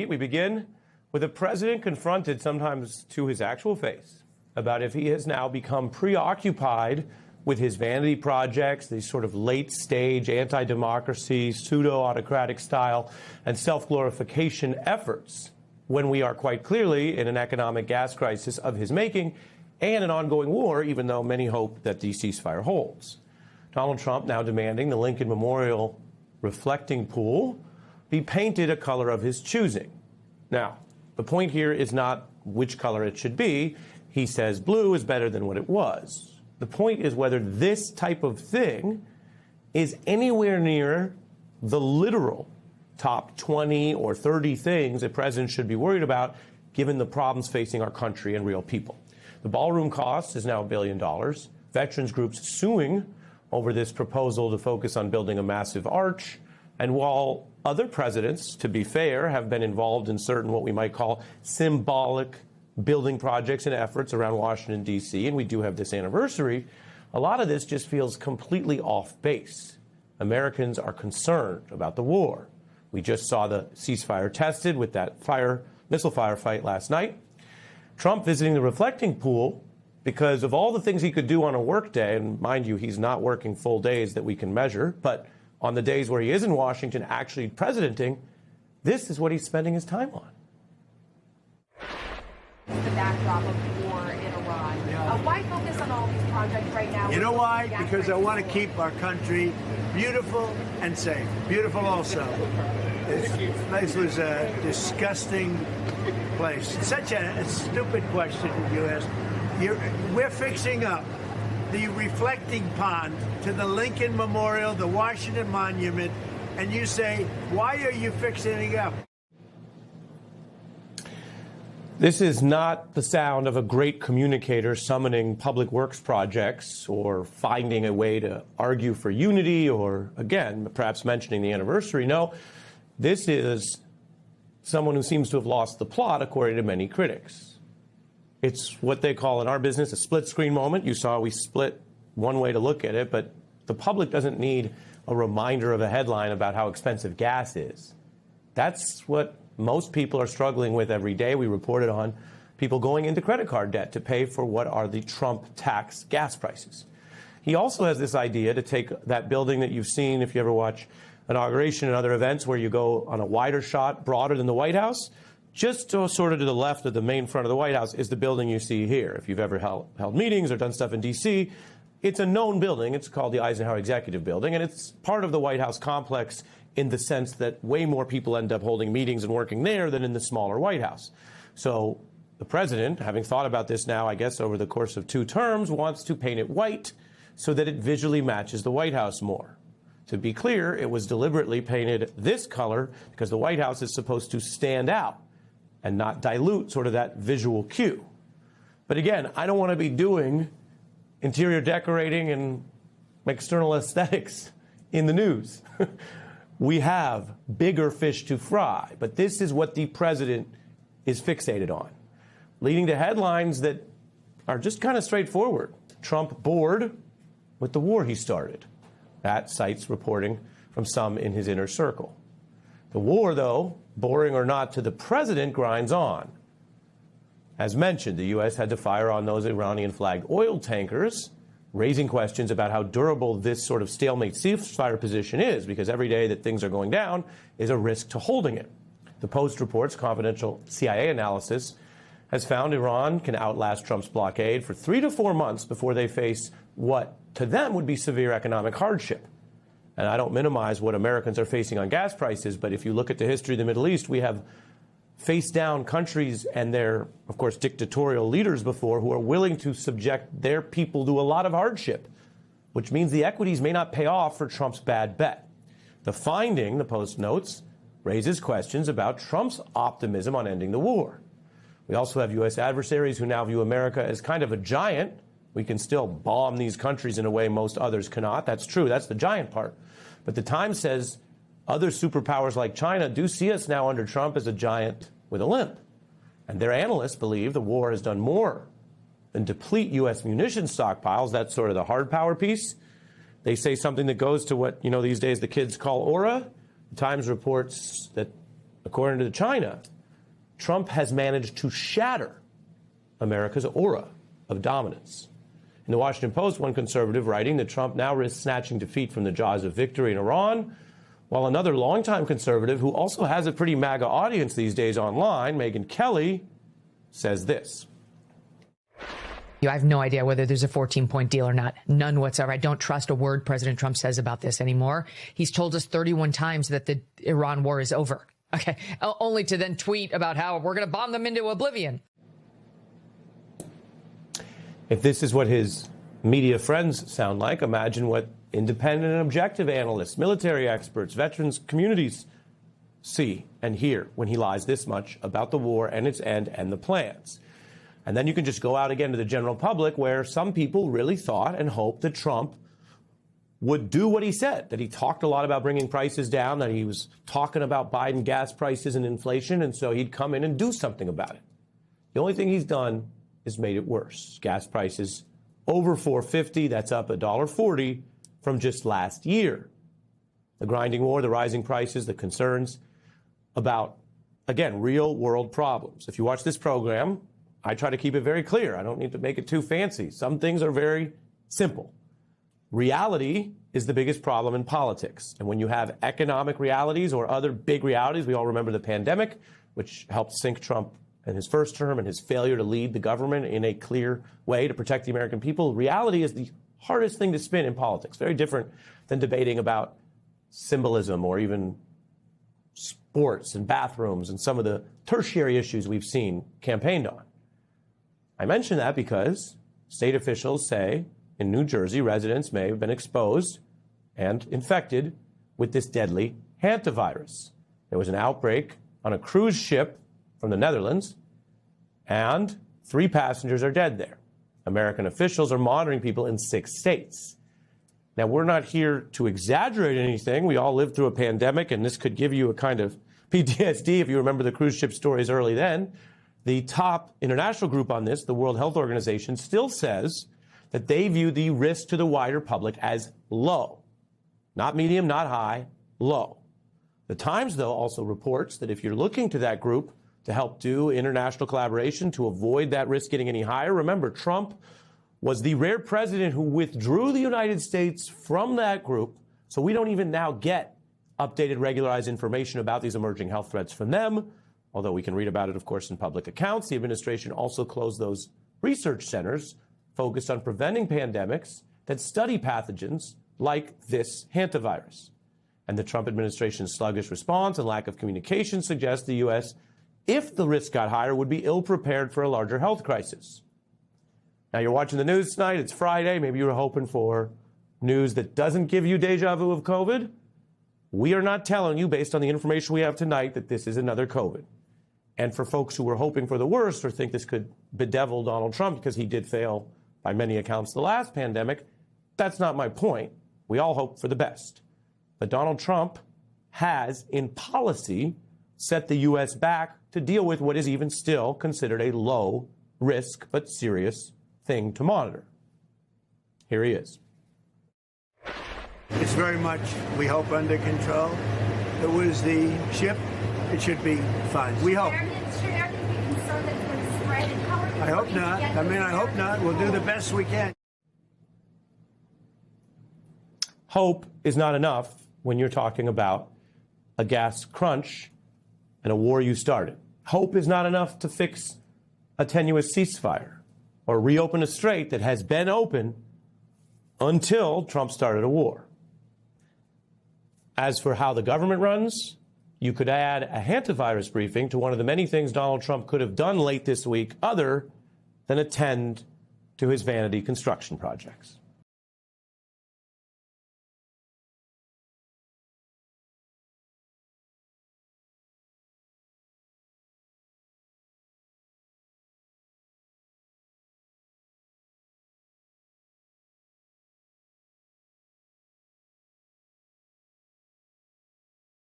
We begin with a president confronted sometimes to his actual face about if he has now become preoccupied with his vanity projects, these sort of late-stage anti-democracy, pseudo-autocratic style, and self-glorification efforts when we are quite clearly in an economic gas crisis of his making and an ongoing war, even though many hope that the ceasefire holds. Donald Trump now demanding the Lincoln Memorial reflecting pool be painted a color of his choosing. Now, the point here is not which color it should be. He says blue is better than what it was. The point is whether this type of thing is anywhere near the literal top 20 or 30 things a president should be worried about, given the problems facing our country and real people. The ballroom cost is now $1 billion. Veterans groups suing over this proposal to focus on building a massive arch. And while other presidents, to be fair, have been involved in certain what we might call symbolic building projects and efforts around Washington, D.C., and we do have this anniversary, a lot of this just feels completely off base. Americans are concerned about the war. We just saw the ceasefire tested with that missile firefight last night. Trump visiting the reflecting pool because of all the things he could do on a work day, and mind you, he's not working full days that we can measure, but on the days where he is in Washington actually presidenting, this is what he's spending his time on. The backdrop of the war in Iran. Why focus on all these projects right now? You know why? Because I want to keep our country beautiful and safe. Beautiful also. This place was a disgusting place. Such a stupid question you asked. We're fixing up the reflecting pond to the Lincoln Memorial, the Washington Monument, and you say, why are you fixing it up? This is not the sound of a great communicator summoning public works projects or finding a way to argue for unity or, again, perhaps mentioning the anniversary. No, this is someone who seems to have lost the plot, according to many critics. It's what they call in our business a split-screen moment. You saw we split one way to look at it, but the public doesn't need a reminder of a headline about how expensive gas is. That's what most people are struggling with every day. We reported on people going into credit card debt to pay for what are the Trump tax gas prices. He also has this idea to take that building that you've seen if you ever watch inauguration and other events where you go on a wider shot, broader than the White House. Just sort of to the left of the main front of the White House is the building you see here. If you've ever held meetings or done stuff in D.C., it's a known building. It's called the Eisenhower Executive Building, and it's part of the White House complex in the sense that way more people end up holding meetings and working there than in the smaller White House. So the president, having thought about this now, I guess, over the course of 2 terms, wants to paint it white so that it visually matches the White House more. To be clear, it was deliberately painted this color because the White House is supposed to stand out and not dilute sort of that visual cue. But again, I don't want to be doing interior decorating and external aesthetics in the news. We have bigger fish to fry, but this is what the president is fixated on, leading to headlines that are just kind of straightforward. Trump bored with the war he started. That cites reporting from some in his inner circle. The war, though, boring or not to the president, grinds on. As mentioned, the U.S. had to fire on those Iranian-flagged oil tankers, raising questions about how durable this sort of stalemate ceasefire position is, because every day that things are going down is a risk to holding it. The Post reports confidential CIA analysis has found Iran can outlast Trump's blockade for 3 to 4 months before they face what, to them, would be severe economic hardship. And I don't minimize what Americans are facing on gas prices, but if you look at the history of the Middle East, we have faced down countries and their, of course, dictatorial leaders before who are willing to subject their people to a lot of hardship, which means the equities may not pay off for Trump's bad bet. The finding, the Post notes, raises questions about Trump's optimism on ending the war. We also have U.S. adversaries who now view America as kind of a giant. We can still bomb these countries in a way most others cannot. That's true. That's the giant part. But the Times says other superpowers like China do see us now under Trump as a giant with a limp. And their analysts believe the war has done more than deplete U.S. munitions stockpiles. That's sort of the hard power piece. They say something that goes to what, these days the kids call aura. The Times reports that according to China, Trump has managed to shatter America's aura of dominance. In the Washington Post, one conservative writing that Trump now risks snatching defeat from the jaws of victory in Iran, while another longtime conservative who also has a pretty MAGA audience these days online, Megyn Kelly, says this. I have no idea whether there's a 14-point deal or not. None whatsoever. I don't trust a word President Trump says about this anymore. He's told us 31 times that the Iran war is over. Okay. Only to then tweet about how we're going to bomb them into oblivion. If this is what his media friends sound like, imagine what independent and objective analysts, military experts, veterans communities see and hear when he lies this much about the war and its end and the plans. And then you can just go out again to the general public, where some people really thought and hoped that Trump would do what he said, that he talked a lot about bringing prices down, that he was talking about Biden gas prices and inflation, and so he'd come in and do something about it. The only thing he's done is made it worse. Gas prices over $4.50, that's up $1.40 from just last year. The grinding war, the rising prices, the concerns about, again, real world problems. If you watch this program, I try to keep it very clear. I don't need to make it too fancy. Some things are very simple. Reality is the biggest problem in politics. And when you have economic realities or other big realities, we all remember the pandemic, which helped sink Trump in his first term and his failure to lead the government in a clear way to protect the American people. Reality is the hardest thing to spin in politics. Very different than debating about symbolism or even sports and bathrooms and some of the tertiary issues we've seen campaigned on. I mention that because state officials say in New Jersey, residents may have been exposed and infected with this deadly hantavirus. There was an outbreak on a cruise ship from the Netherlands, and 3 passengers are dead there. American officials are monitoring people in 6 states. Now, we're not here to exaggerate anything. We all lived through a pandemic, and this could give you a kind of PTSD if you remember the cruise ship stories early then. The top international group on this, the World Health Organization, still says that they view the risk to the wider public as low. Not medium, not high, low. The Times, though, also reports that if you're looking to that group to help do international collaboration to avoid that risk getting any higher, remember, Trump was the rare president who withdrew the United States from that group, so we don't even now get updated, regularized information about these emerging health threats from them. Although we can read about it, of course, in public accounts. The administration also closed those research centers focused on preventing pandemics that study pathogens like this hantavirus. And the Trump administration's sluggish response and lack of communication suggests the U.S., if the risk got higher, would be ill-prepared for a larger health crisis. Now, you're watching the news tonight. It's Friday. Maybe you were hoping for news that doesn't give you deja vu of COVID. We are not telling you, based on the information we have tonight, that this is another COVID. And for folks who were hoping for the worst or think this could bedevil Donald Trump because he did fail by many accounts the last pandemic, that's not my point. We all hope for the best. But Donald Trump has, in policy, set the U.S. back to deal with what is even still considered a low risk but serious thing to monitor. Here he is. It's very much, we hope, under control. It was the ship. It should be fine. We hope. I hope not. I hope not. We'll do the best we can. Hope is not enough when you're talking about a gas crunch and a war you started. Hope is not enough to fix a tenuous ceasefire or reopen a strait that has been open until Trump started a war. As for how the government runs, you could add a hantavirus briefing to one of the many things Donald Trump could have done late this week other than attend to his vanity construction projects.